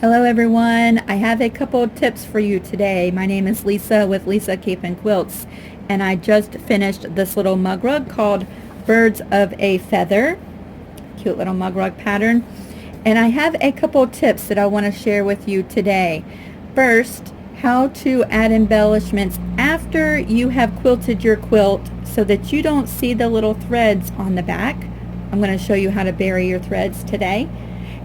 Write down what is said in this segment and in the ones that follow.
Hello everyone, I have a couple of tips for you today. My name is Lisa with Lisa Capen Quilts, and I just finished this little mug rug called Birds of a Feather. Cute little mug rug pattern. And I have a couple of tips that I want to share with you today. First, how to add embellishments after you have quilted your quilt so that you don't see the little threads on the back. I'm going to show you how to bury your threads today.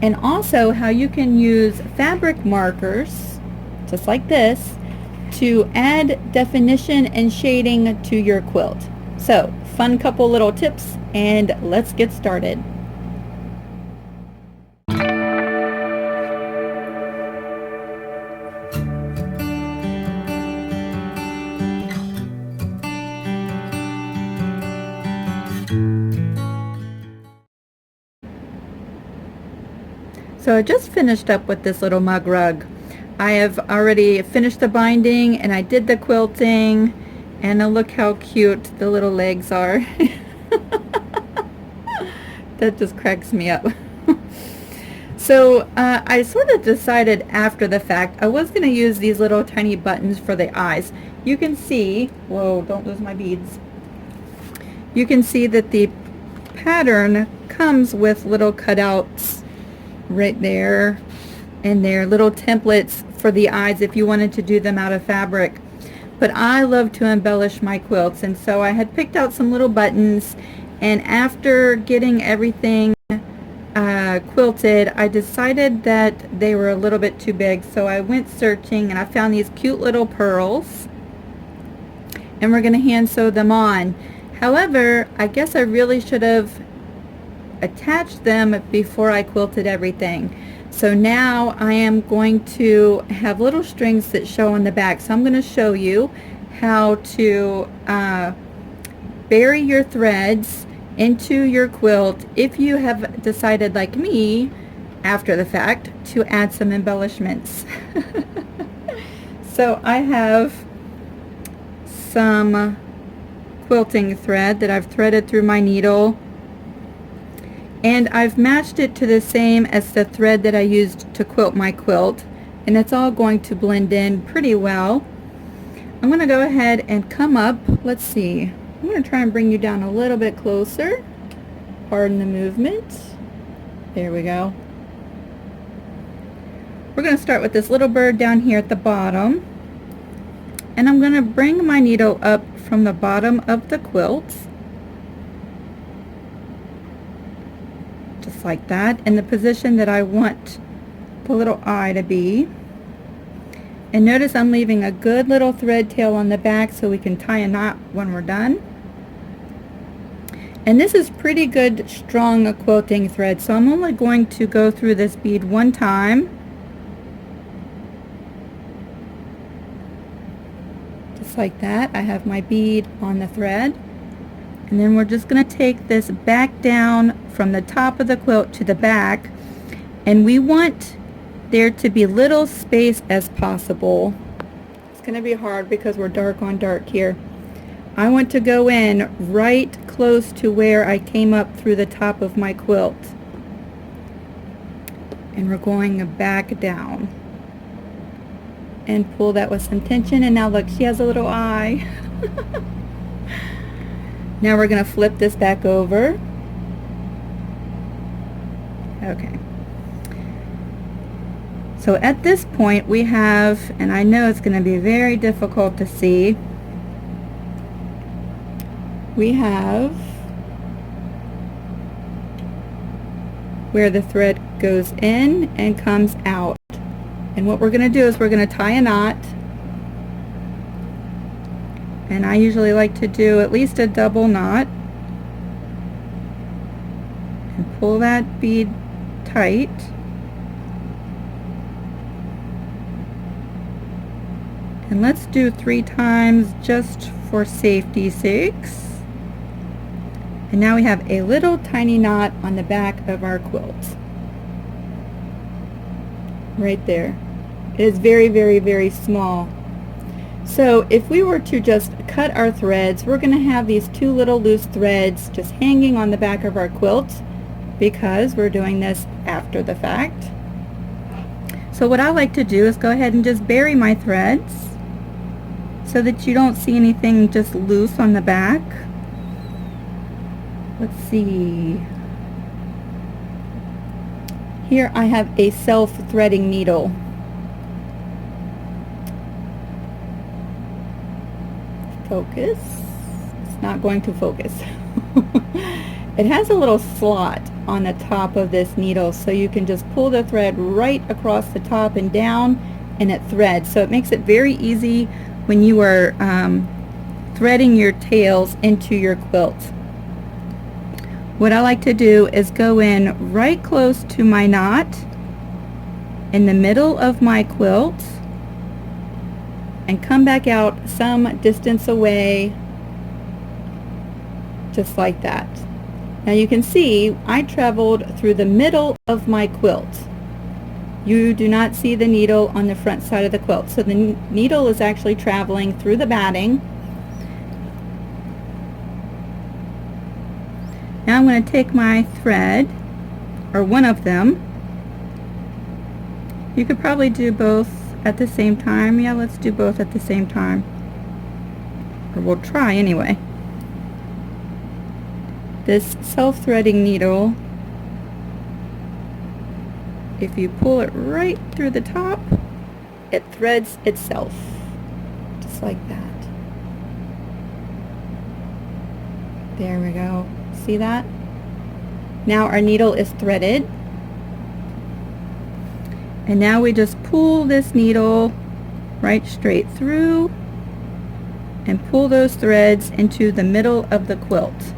And also how you can use fabric markers, just like this, to add definition and shading to your quilt. So, fun couple little tips, and let's get started. So I just finished up with this little mug rug. I have already finished the binding and I did the quilting, and look how cute the little legs are. That just cracks me up. So I sort of decided after the fact I was going to use these little tiny buttons for the eyes. You can see, whoa, don't lose my beads. You can see that the pattern comes with little cutouts right there, and they're little templates for the eyes if you wanted to do them out of fabric. But I love to embellish my quilts, and so I had picked out some little buttons, and after getting everything quilted, I decided that they were a little bit too big, so I went searching and I found these cute little pearls, and we're going to hand sew them on. However, I guess I really should have attached them before I quilted everything. So now I am going to have little strings that show on the back. So I'm going to show you how to bury your threads into your quilt if you have decided, like me, after the fact, to add some embellishments. So I have some quilting thread that I've threaded through my needle, and I've matched it to the same as the thread that I used to quilt my quilt, and it's all going to blend in pretty well. I'm going to go ahead and come up, let's see, I'm going to try and bring you down a little bit closer. Pardon the movement. There we go. We're going to start with this little bird down here at the bottom, and I'm going to bring my needle up from the bottom of the quilt, just like that, in the position that I want the little eye to be. And notice I'm leaving a good little thread tail on the back so we can tie a knot when we're done. And this is pretty good strong quilting thread, so I'm only going to go through this bead one time, just like that. I have my bead on the thread, and then we're just going to take this back down from the top of the quilt to the back, and we want there to be little space as possible. It's going to be hard because we're dark on dark here. I want to go in right close to where I came up through the top of my quilt, and we're going back down and pull that with some tension. And now look, she has a little eye. Now we're going to flip this back over. Okay. So at this point we have, and I know it's going to be very difficult to see, we have where the thread goes in and comes out. And what we're going to do is we're going to tie a knot. And I usually like to do at least a double knot, and pull that bead tight. And let's do 3 times just for safety's sakes. And now we have a little tiny knot on the back of our quilt. Right there. It is very, very, very small. So if we were to just cut our threads, we're going to have these 2 little loose threads just hanging on the back of our quilt because we're doing this after the fact. So what I like to do is go ahead and just bury my threads so that you don't see anything just loose on the back. Let's see. Here I have a self-threading needle. Focus. It's not going to focus. It has a little slot on the top of this needle, so you can just pull the thread right across the top and down, and it threads. So it makes it very easy when you are threading your tails into your quilt. What I like to do is go in right close to my knot in the middle of my quilt and come back out some distance away, just like that. Now you can see I traveled through the middle of my quilt. You do not see the needle on the front side of the quilt, so the needle is actually traveling through the batting. Now I'm going to take my thread, or one of them. You could probably do both at the same time. Yeah, let's do both at the same time. Or we'll try anyway. This self-threading needle, if you pull it right through the top, it threads itself, just like that. There we go. See that? Now our needle is threaded. And now we just pull this needle right straight through and pull those threads into the middle of the quilt.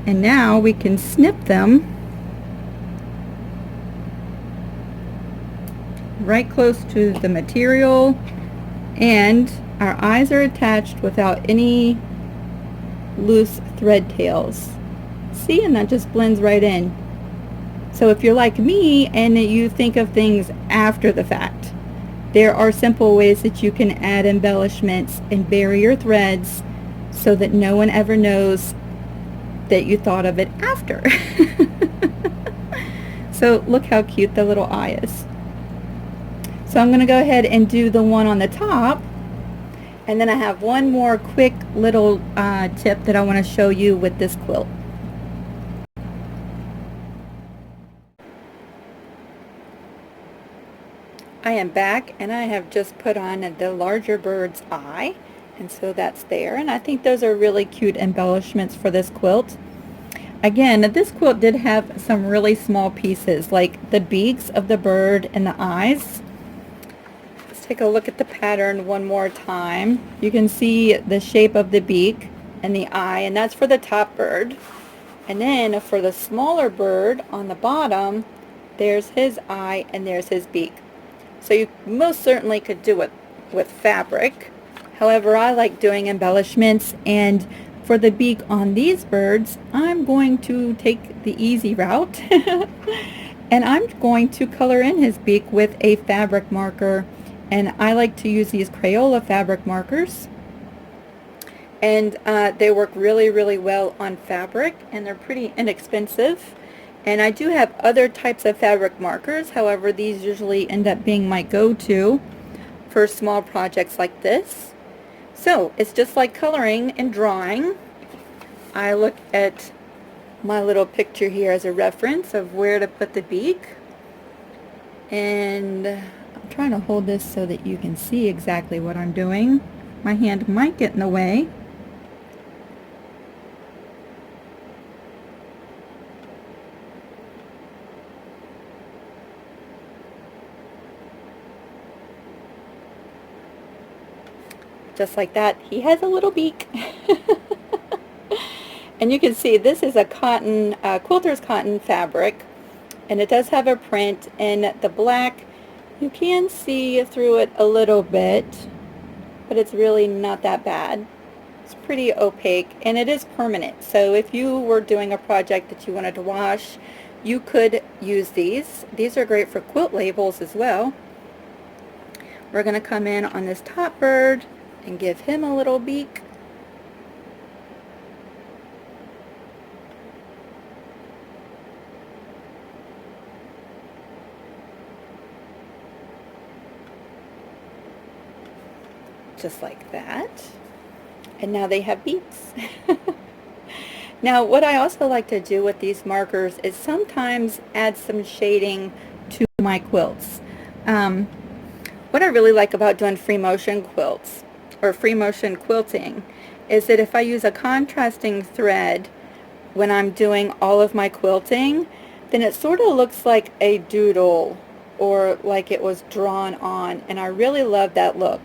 And now we can snip them right close to the material, and our eyes are attached without any loose thread tails. See, and that just blends right in. So if you're like me and you think of things after the fact, there are simple ways that you can add embellishments and bury your threads so that no one ever knows that you thought of it after. So look how cute the little eye is. So I'm going to go ahead and do the one on the top, and then I have one more quick little tip that I want to show you with this quilt. I am back, and I have just put on the larger bird's eye, and so that's there, and I think those are really cute embellishments for this quilt. Again, this quilt did have some really small pieces, like the beaks of the bird and the eyes. Let's take a look at the pattern one more time. You can see the shape of the beak and the eye, and that's for the top bird. And then for the smaller bird on the bottom, there's his eye and there's his beak. So you most certainly could do it with fabric. However, I like doing embellishments, and for the beak on these birds, I'm going to take the easy route and I'm going to color in his beak with a fabric marker, and I like to use these Crayola fabric markers, and they work really well on fabric, and they're pretty inexpensive. And I do have other types of fabric markers, however these usually end up being my go-to for small projects like this. So it's just like coloring and drawing. I look at my little picture here as a reference of where to put the beak, and I'm trying to hold this so that you can see exactly what I'm doing. My hand might get in the way. Just like that, he has a little beak. And you can see this is a cotton, quilter's cotton fabric, and it does have a print in the black. You can see through it a little bit, but it's really not that bad. It's pretty opaque, and it is permanent. So if you were doing a project that you wanted to wash, you could use these. These are great for quilt labels as well. We're going to come in on this top bird and give him a little beak. just like that. And now they have beaks. Now, what I also like to do with these markers is sometimes add some shading to my quilts. What I really like about doing free motion quilts or free motion quilting is that if I use a contrasting thread when I'm doing all of my quilting, then it sort of looks like a doodle or like it was drawn on, and I really love that look.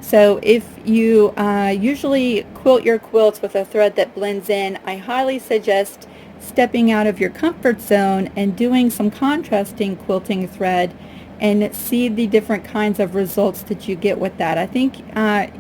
So if you usually quilt your quilts with a thread that blends in, I highly suggest stepping out of your comfort zone and doing some contrasting quilting thread and see the different kinds of results that you get with that. I think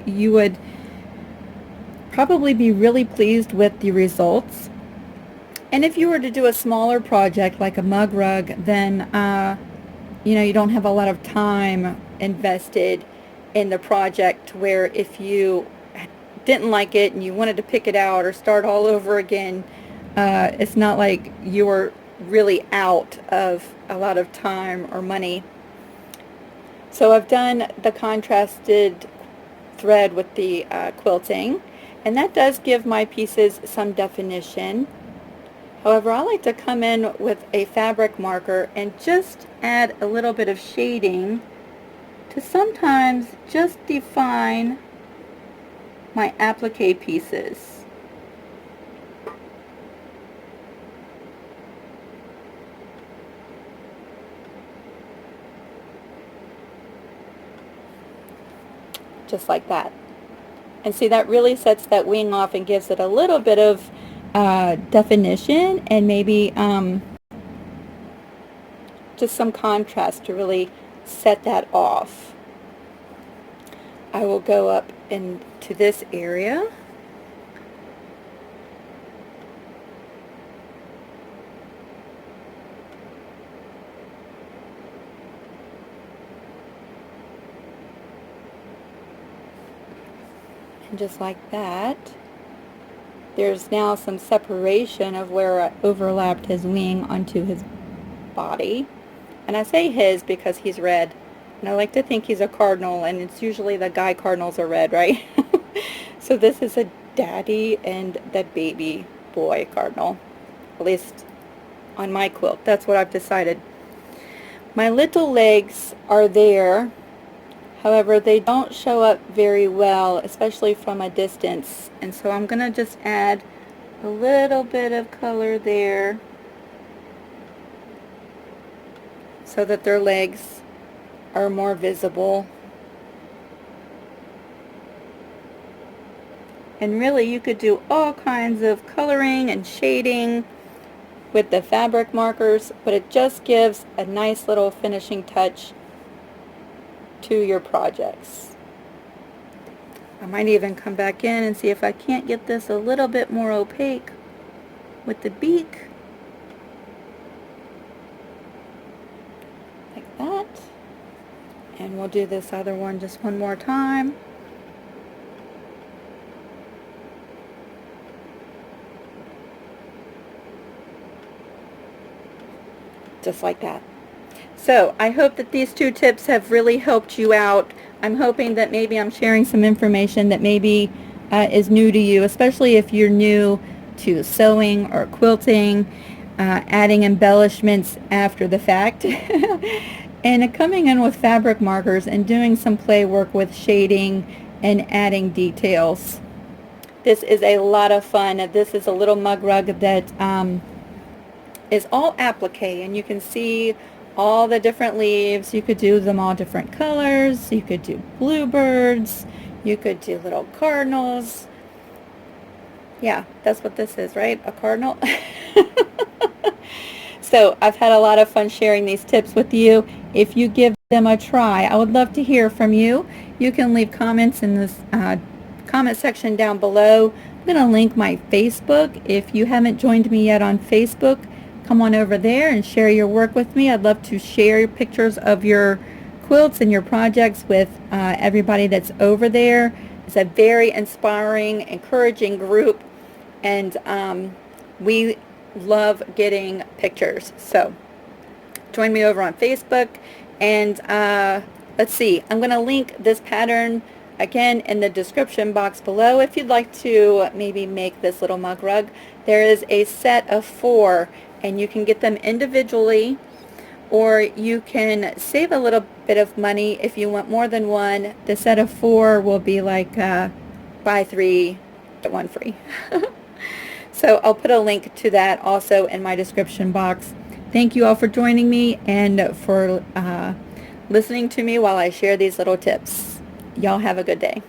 you would probably be really pleased with the results. And if you were to do a smaller project like a mug rug, then you don't have a lot of time invested in the project, where if you didn't like it and you wanted to pick it out or start all over again, it's not like you were really out of a lot of time or money. So I've done the contrasted thread with the quilting, and that does give my pieces some definition. However, I like to come in with a fabric marker and just add a little bit of shading to sometimes just define my applique pieces. Just like that. And see, that really sets that wing off and gives it a little bit of definition and maybe just some contrast to really set that off. I will go up into this area. And just like that, there's now some separation of where I overlapped his wing onto his body. And I say his because he's red. And I like to think he's a cardinal, and it's usually the guy cardinals are red, right? So this is a daddy and the baby boy cardinal. At least on my quilt. That's what I've decided. My little legs are there. However, they don't show up very well, especially from a distance. And so I'm going to just add a little bit of color there so that their legs are more visible. And really, you could do all kinds of coloring and shading with the fabric markers, but it just gives a nice little finishing touch to your projects. I might even come back in and see if I can't get this a little bit more opaque with the beak. Like that. And we'll do this other one just one more time. Just like that. So I hope that these two tips have really helped you out. I'm hoping that maybe I'm sharing some information that maybe is new to you, especially if you're new to sewing or quilting, adding embellishments after the fact, and coming in with fabric markers and doing some play work with shading and adding details. This is a lot of fun. This is a little mug rug that is all applique, and you can see all the different leaves. You could do them all different colors. You could do bluebirds. You could do little cardinals. Yeah, that's what this is, right? A cardinal. So I've had a lot of fun sharing these tips with you. If you give them a try, I would love to hear from you. You can leave comments in this comment section down below. I'm going to link my Facebook. If you haven't joined me yet on Facebook, come on over there and share your work with me. I'd love to share pictures of your quilts and your projects with everybody that's over there. It's a very inspiring, encouraging group, and we love getting pictures. So join me over on Facebook, and let's see, I'm going to link this pattern Again, in the description box below, if you'd like to maybe make this little mug rug, there is a set of 4, and you can get them individually, or you can save a little bit of money if you want more than one. The set of 4 will be like buy 3, get 1 free. So I'll put a link to that also in my description box. Thank you all for joining me and for listening to me while I share these little tips. Y'all have a good day.